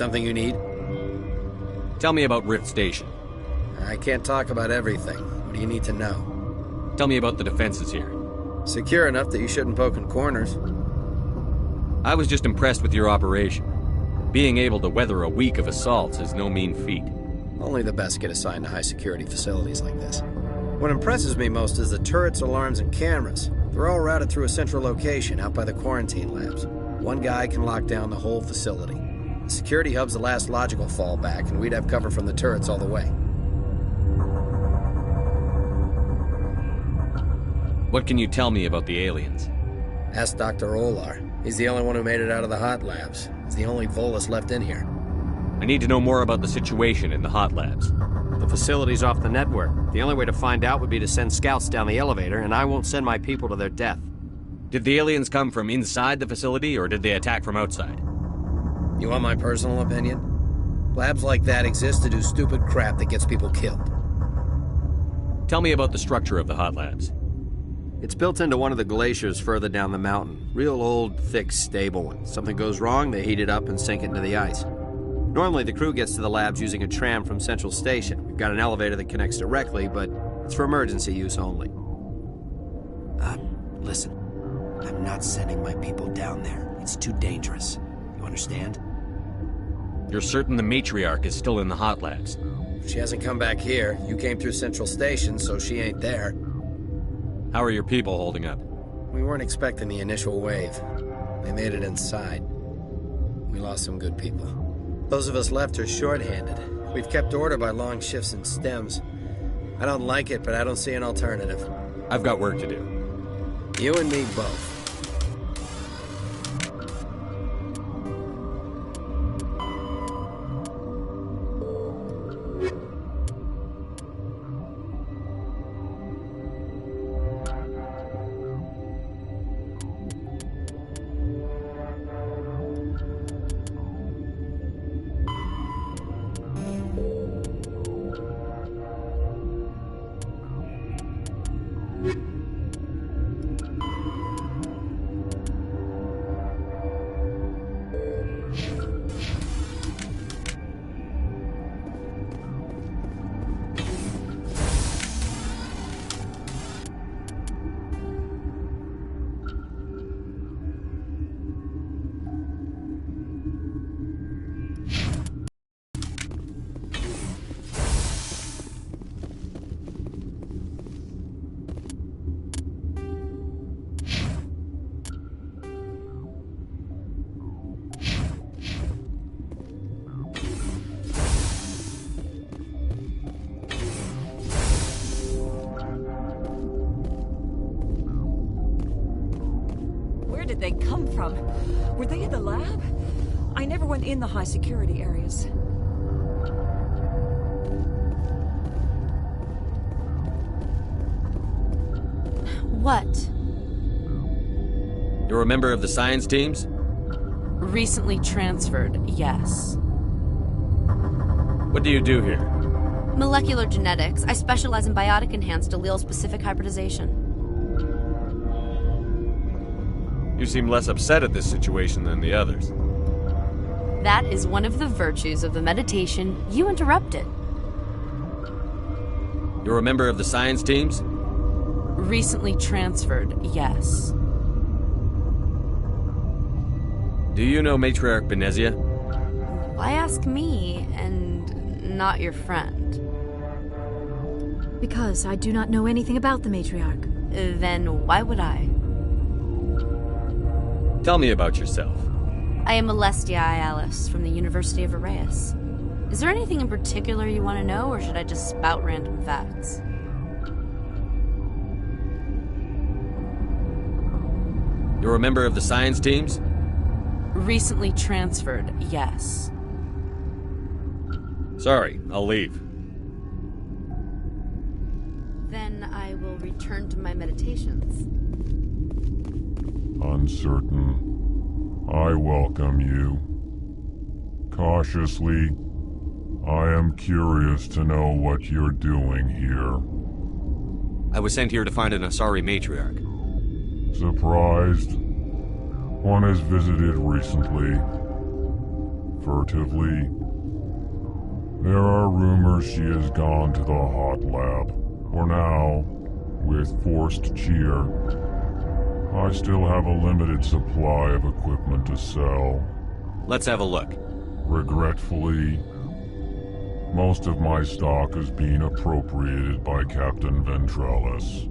Something you need? Tell me about Rift Station. I can't talk about everything. What do you need to know? Tell me about the defenses here. Secure enough that you shouldn't poke in corners. I was just impressed with your operation. Being able to weather a week of assaults is no mean feat. Only the best get assigned to high-security facilities like this. What impresses me most is the turrets, alarms, and cameras. They're all routed through a central location out by the quarantine labs. One guy can lock down the whole facility. The security hub's the last logical fallback, and we'd have cover from the turrets all the way. What can you tell me about the aliens? Ask Dr. Olar. He's the only one who made it out of the hot labs. He's the only Volus left in here. I need to know more about the situation in the hot labs. The facility's off the network. The only way to find out would be to send scouts down the elevator, and I won't send my people to their death. Did the aliens come from inside the facility, or did they attack from outside? You want my personal opinion? Labs like that exist to do stupid crap that gets people killed. Tell me about the structure of the hot labs. It's built into one of the glaciers further down the mountain. Real old, thick, stable one. Something goes wrong, they heat it up and sink it into the ice. Normally, the crew gets to the labs using a tram from Central Station. We've got an elevator that connects directly, but it's for emergency use only. Listen. I'm not sending my people down there. It's too dangerous. You understand? You're certain the matriarch is still in the hot labs? She hasn't come back here. You came through Central Station, so she ain't there. How are your people holding up? We weren't expecting the initial wave. They made it inside. We lost some good people. Those of us left are short-handed. We've kept order by long shifts and stems. I don't like it, but I don't see an alternative. I've got work to do. You and me both. Where did they come from? Were they in the lab? I never went in the high security areas. What? You're a member of the science teams? Recently transferred, yes. What do you do here? Molecular genetics. I specialize in biotic-enhanced allele-specific hybridization. You seem less upset at this situation than the others. That is one of the virtues of the meditation you interrupted. You're a member of the science teams? Recently transferred, yes. Do you know Matriarch Benezia? Why ask me and not your friend? Because I do not know anything about the Matriarch. Then why would I? Tell me about yourself. I am Alestia Ialis from the University of Arraeus. Is there anything in particular you want to know, or should I just spout random facts? You're a member of the science teams? Recently transferred, yes. Sorry, I'll leave. Then I will return to my meditations. Uncertain. I welcome you. Cautiously, I am curious to know what you're doing here. I was sent here to find an Asari matriarch. Surprised? One has visited recently. furtively. There are rumors she has gone to the hot lab. For now, with forced cheer, I still have a limited supply of equipment to sell. Let's have a look. Regretfully, most of my stock is being appropriated by Captain Ventrellis.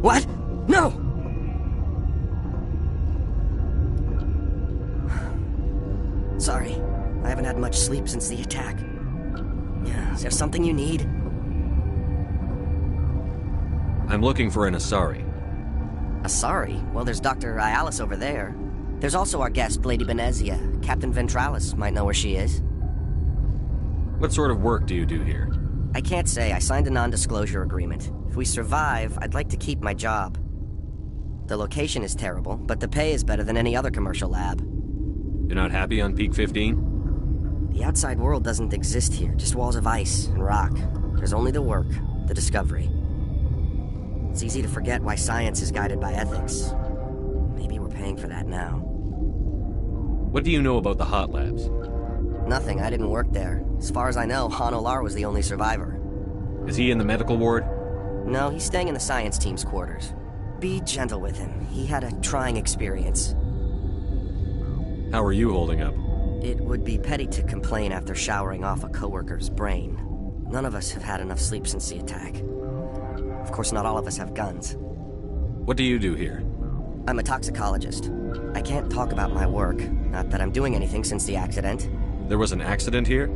What? No! Sorry, I haven't had much sleep since the attack. Is there something you need? I'm looking for an Asari. Asari? Well, there's Dr. Ayalis over there. There's also our guest, Lady Benezia. Captain Ventralis might know where she is. What sort of work do you do here? I can't say. I signed a non-disclosure agreement. If we survive, I'd like to keep my job. The location is terrible, but the pay is better than any other commercial lab. You're not happy on Peak 15? The outside world doesn't exist here, just walls of ice and rock. There's only the work, the discovery. It's easy to forget why science is guided by ethics. Maybe we're paying for that now. What do you know about the hot labs? Nothing, I didn't work there. As far as I know, Han Olar was the only survivor. Is he in the medical ward? No, he's staying in the science team's quarters. Be gentle with him. He had a trying experience. How are you holding up? It would be petty to complain after showering off a coworker's brain. None of us have had enough sleep since the attack. Of course, not all of us have guns. What do you do here? I'm a toxicologist. I can't talk about my work. Not that I'm doing anything since the accident. There was an accident here?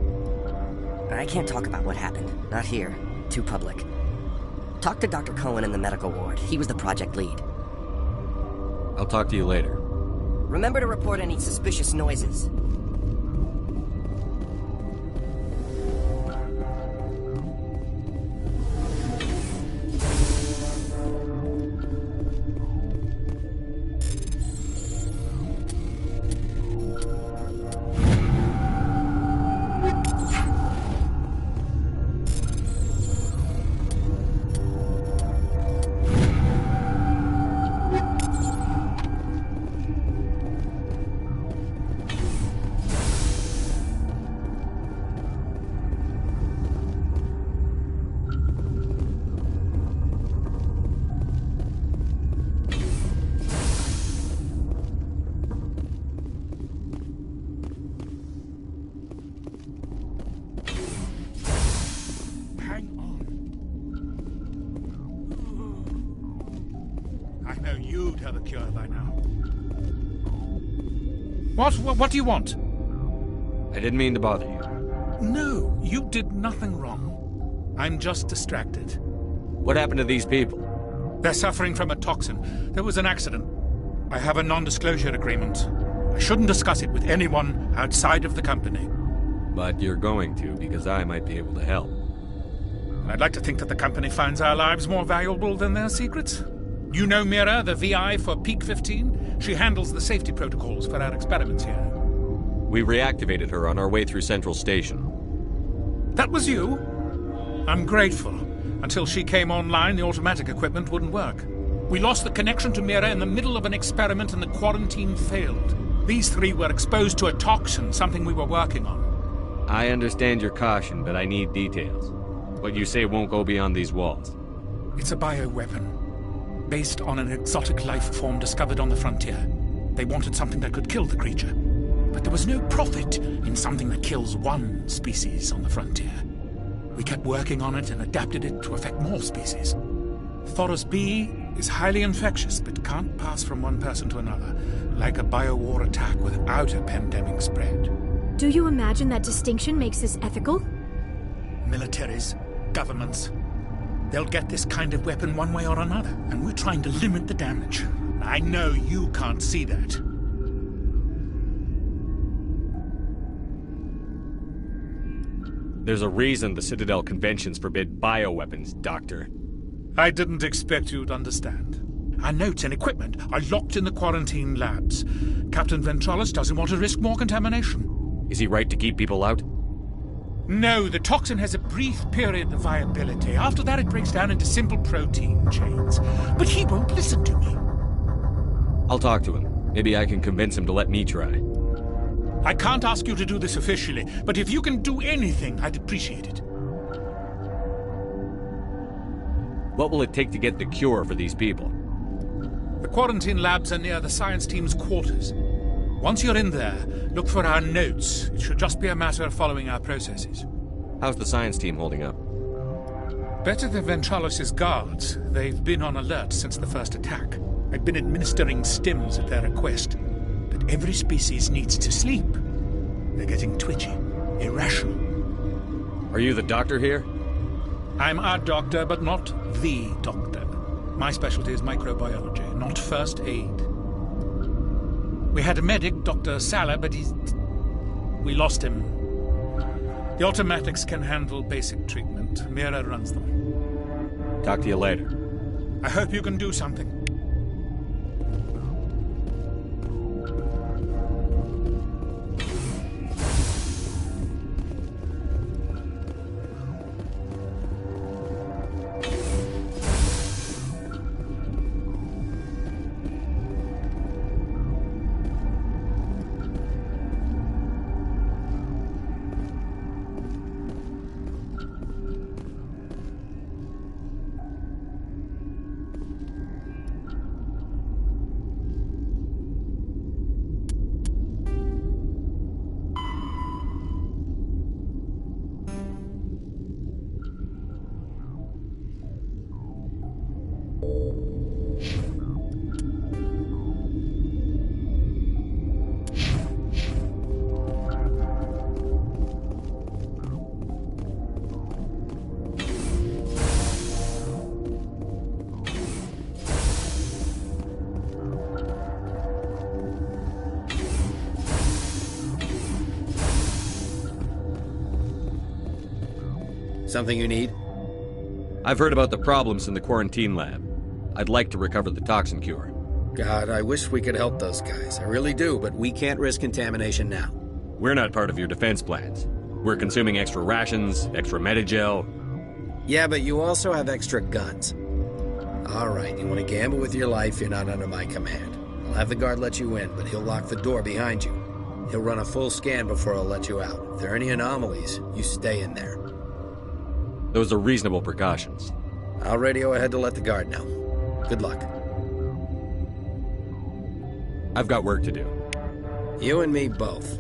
I can't talk about what happened. Not here. Too public. Talk to Dr. Cohen in the medical ward. He was the project lead. I'll talk to you later. Remember to report any suspicious noises. What do you want? I didn't mean to bother you. No, you did nothing wrong. I'm just distracted. What happened to these people? They're suffering from a toxin. There was an accident. I have a non-disclosure agreement. I shouldn't discuss it with anyone outside of the company. But you're going to, because I might be able to help. I'd like to think that the company finds our lives more valuable than their secrets. You know Mira, the VI for Peak 15? She handles the safety protocols for our experiments here. We reactivated her on our way through Central Station. That was you? I'm grateful. Until she came online, the automatic equipment wouldn't work. We lost the connection to Mira in the middle of an experiment and the quarantine failed. These three were exposed to a toxin, something we were working on. I understand your caution, but I need details. What you say won't go beyond these walls. It's a bioweapon. Based on an exotic life form discovered on the frontier. They wanted something that could kill the creature. But there was no profit in something that kills one species on the frontier. We kept working on it and adapted it to affect more species. Thoros B is highly infectious, but can't pass from one person to another, like a biowar attack without a pandemic spread. Do you imagine that distinction makes this ethical? Militaries, governments, they'll get this kind of weapon one way or another, and we're trying to limit the damage. I know you can't see that. There's a reason the Citadel conventions forbid bioweapons, Doctor. I didn't expect you'd understand. Our notes and equipment are locked in the quarantine labs. Captain Ventralis doesn't want to risk more contamination. Is he right to keep people out? No, the toxin has a brief period of viability. After that, it breaks down into simple protein chains. But he won't listen to me. I'll talk to him. Maybe I can convince him to let me try. I can't ask you to do this officially, but if you can do anything, I'd appreciate it. What will it take to get the cure for these people? The quarantine labs are near the science team's quarters. Once you're in there, look for our notes. It should just be a matter of following our processes. How's the science team holding up? Better than Ventralis' guards. They've been on alert since the first attack. I've been administering stims at their request. But every species needs to sleep. They're getting twitchy, irrational. Are you the doctor here? I'm our doctor, but not the doctor. My specialty is microbiology, not first aid. We had a medic, Dr. Salah, but we lost him. The automatics can handle basic treatment. Mira runs them. Talk to you later. I hope you can do something. Something you need? I've heard about the problems in the quarantine lab. I'd like to recover the toxin cure. God, I wish we could help those guys. I really do, but we can't risk contamination now. We're not part of your defense plans. We're consuming extra rations, extra Medigel. Yeah, but you also have extra guns. All right, you want to gamble with your life, you're not under my command. I'll have the guard let you in, but he'll lock the door behind you. He'll run a full scan before he'll let you out. If there are any anomalies, you stay in there. Those are reasonable precautions. I'll radio ahead to let the guard know. Good luck. I've got work to do. You and me both.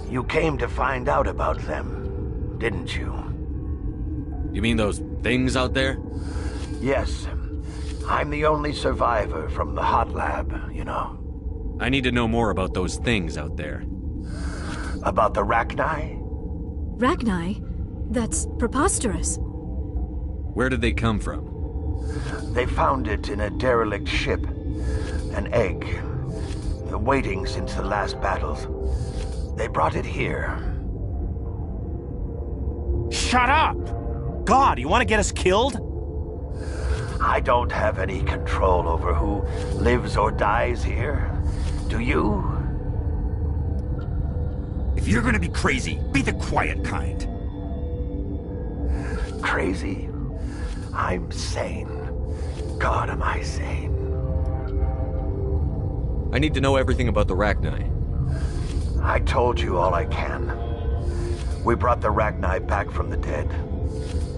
You came to find out about them, didn't you? You mean those things out there? Yes. I'm the only survivor from the hot lab, you know. I need to know more about those things out there. About the Rachni? Rachni? That's preposterous. Where did they come from? They found it in a derelict ship. An egg. Waiting since the last battles. They brought it here. Shut up! God, you want to get us killed? I don't have any control over who lives or dies here. Do you? If you're gonna be crazy, be the quiet kind. Crazy? I'm sane. God, am I sane. I need to know everything about the Rachni. I told you all I can. We brought the Rachni back from the dead.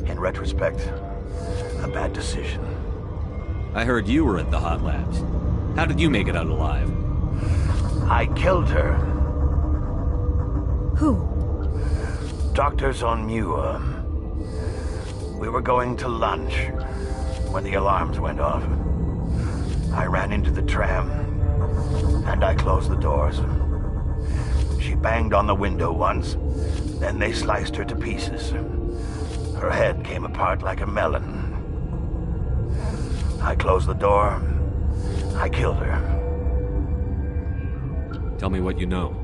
In retrospect, a bad decision. I heard you were at the hot labs. How did you make it out alive? I killed her. Who? Doctors on ME1. We were going to lunch when the alarms went off. I ran into the tram, and I closed the doors. She banged on the window once, then they sliced her to pieces. Her head came apart like a melon. I closed the door. I killed her. Tell me what you know.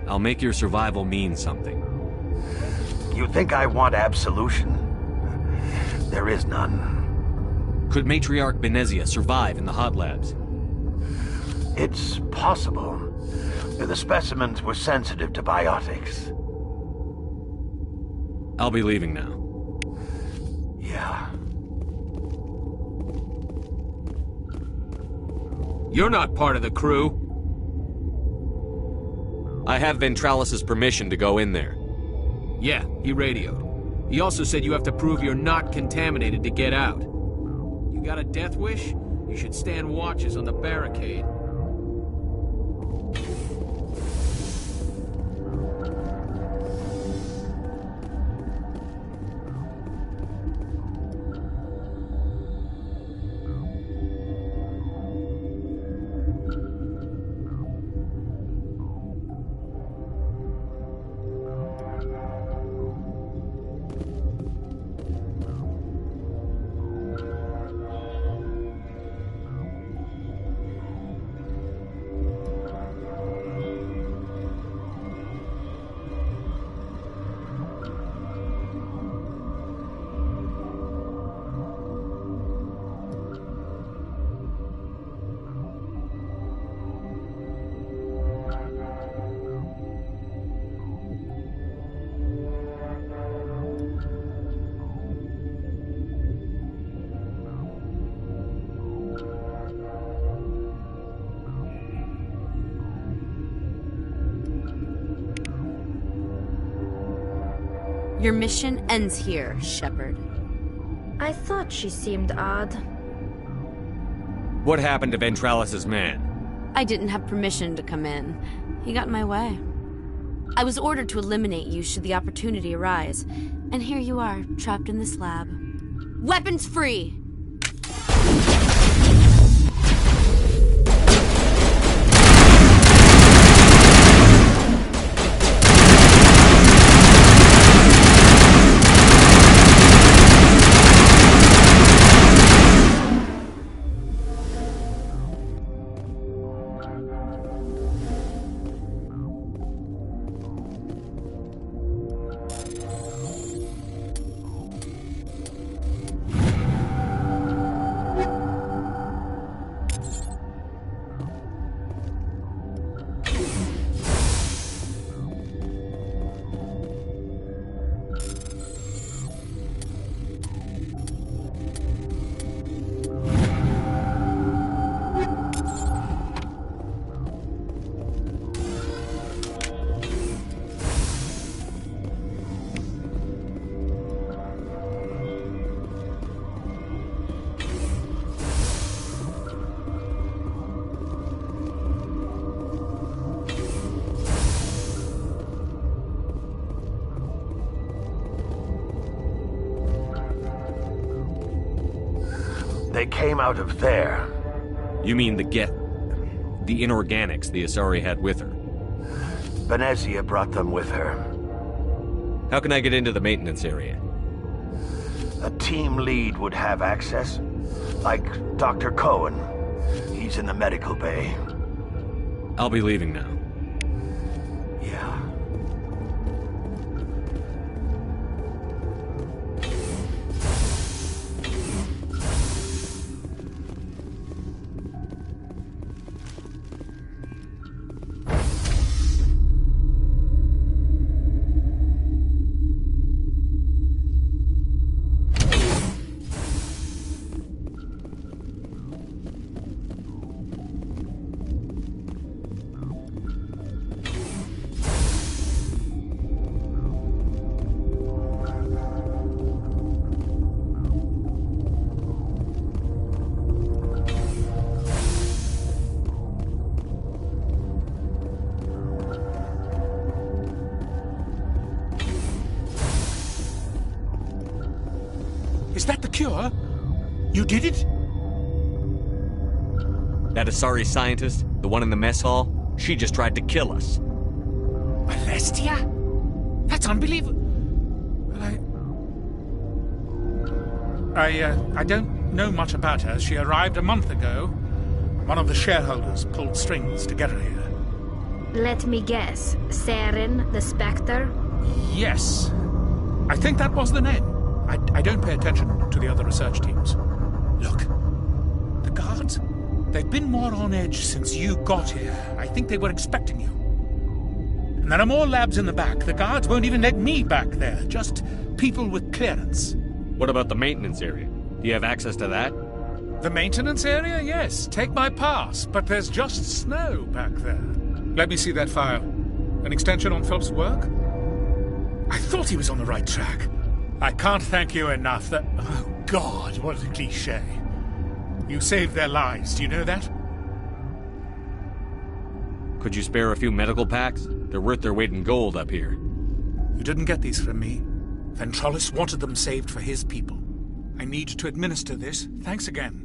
I'll make your survival mean something. You think I want absolution? There is none. Could Matriarch Benezia survive in the hot labs? It's possible. The specimens were sensitive to biotics. I'll be leaving now. Yeah. You're not part of the crew. I have Ventralis's permission to go in there. Yeah, he radioed. He also said you have to prove you're not contaminated to get out. You got a death wish? You should stand watches on the barricade. Your mission ends here, Shepard. I thought she seemed odd. What happened to Ventralis's man? I didn't have permission to come in. He got in my way. I was ordered to eliminate you should the opportunity arise. And here you are, trapped in this lab. Weapons free! They came out of there. You mean the inorganics the Asari had with her? Benezia brought them with her. How can I get into the maintenance area? A team lead would have access. Like Dr. Cohen. He's in the medical bay. I'll be leaving now. Yeah. that the cure? You did it? That Asari scientist, the one in the mess hall, she just tried to kill us. Alestia? That's unbelievable. I don't know much about her. She arrived a month ago. One of the shareholders pulled strings to get her here. Let me guess. Saren, the Spectre? Yes. I think that was the name. I don't pay attention to the other research teams. Look, the guards, they've been more on edge since you got here. I think they were expecting you. And there are more labs in the back. The guards won't even let me back there. Just people with clearance. What about the maintenance area? Do you have access to that? The maintenance area? Yes. Take my pass. But there's just snow back there. Let me see that file. An extension on Phelps' work? I thought he was on the right track. I can't thank you enough that... Oh, God, what a cliché. You saved their lives. Do you know that? Could you spare a few medical packs? They're worth their weight in gold up here. You didn't get these from me. Ventrolis wanted them saved for his people. I need to administer this. Thanks again.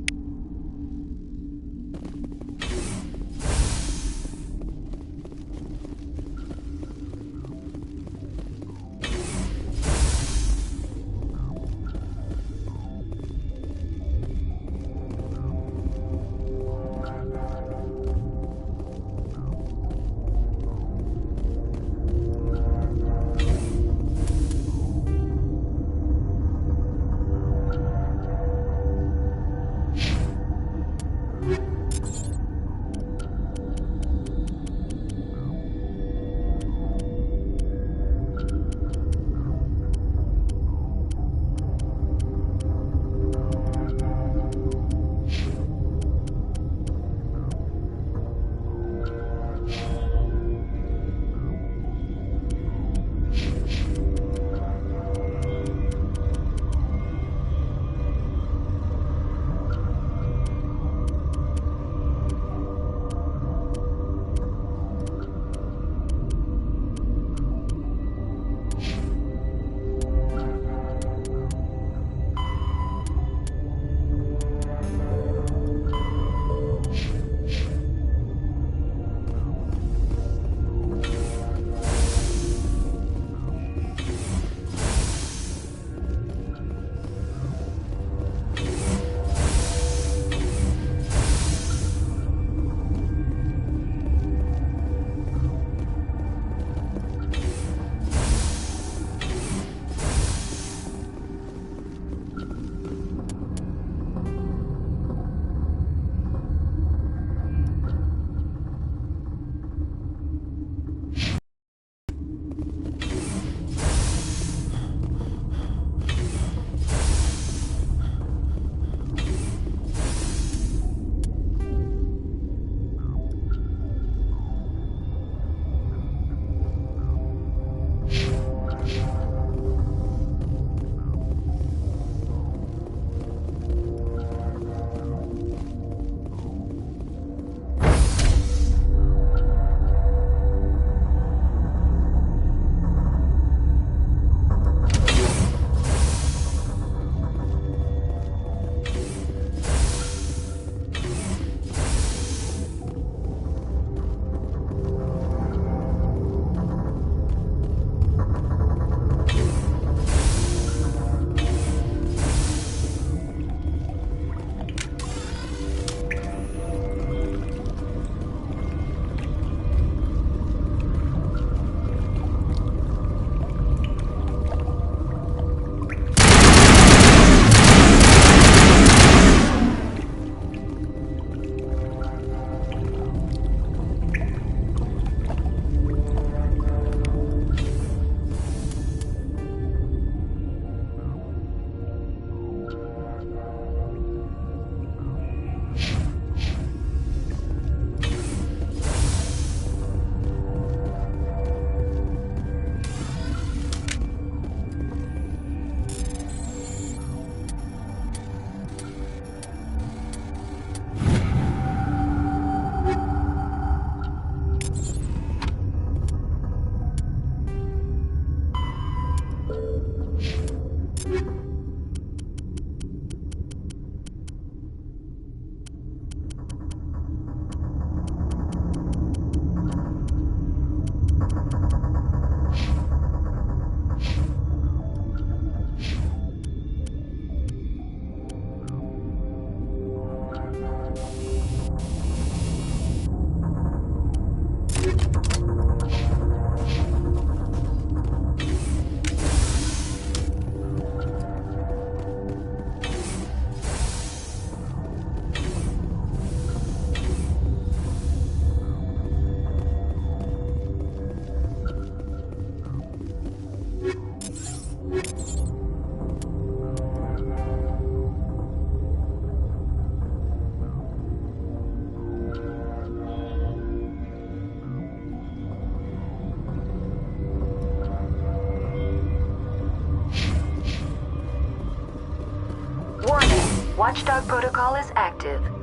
Watchdog protocol is active.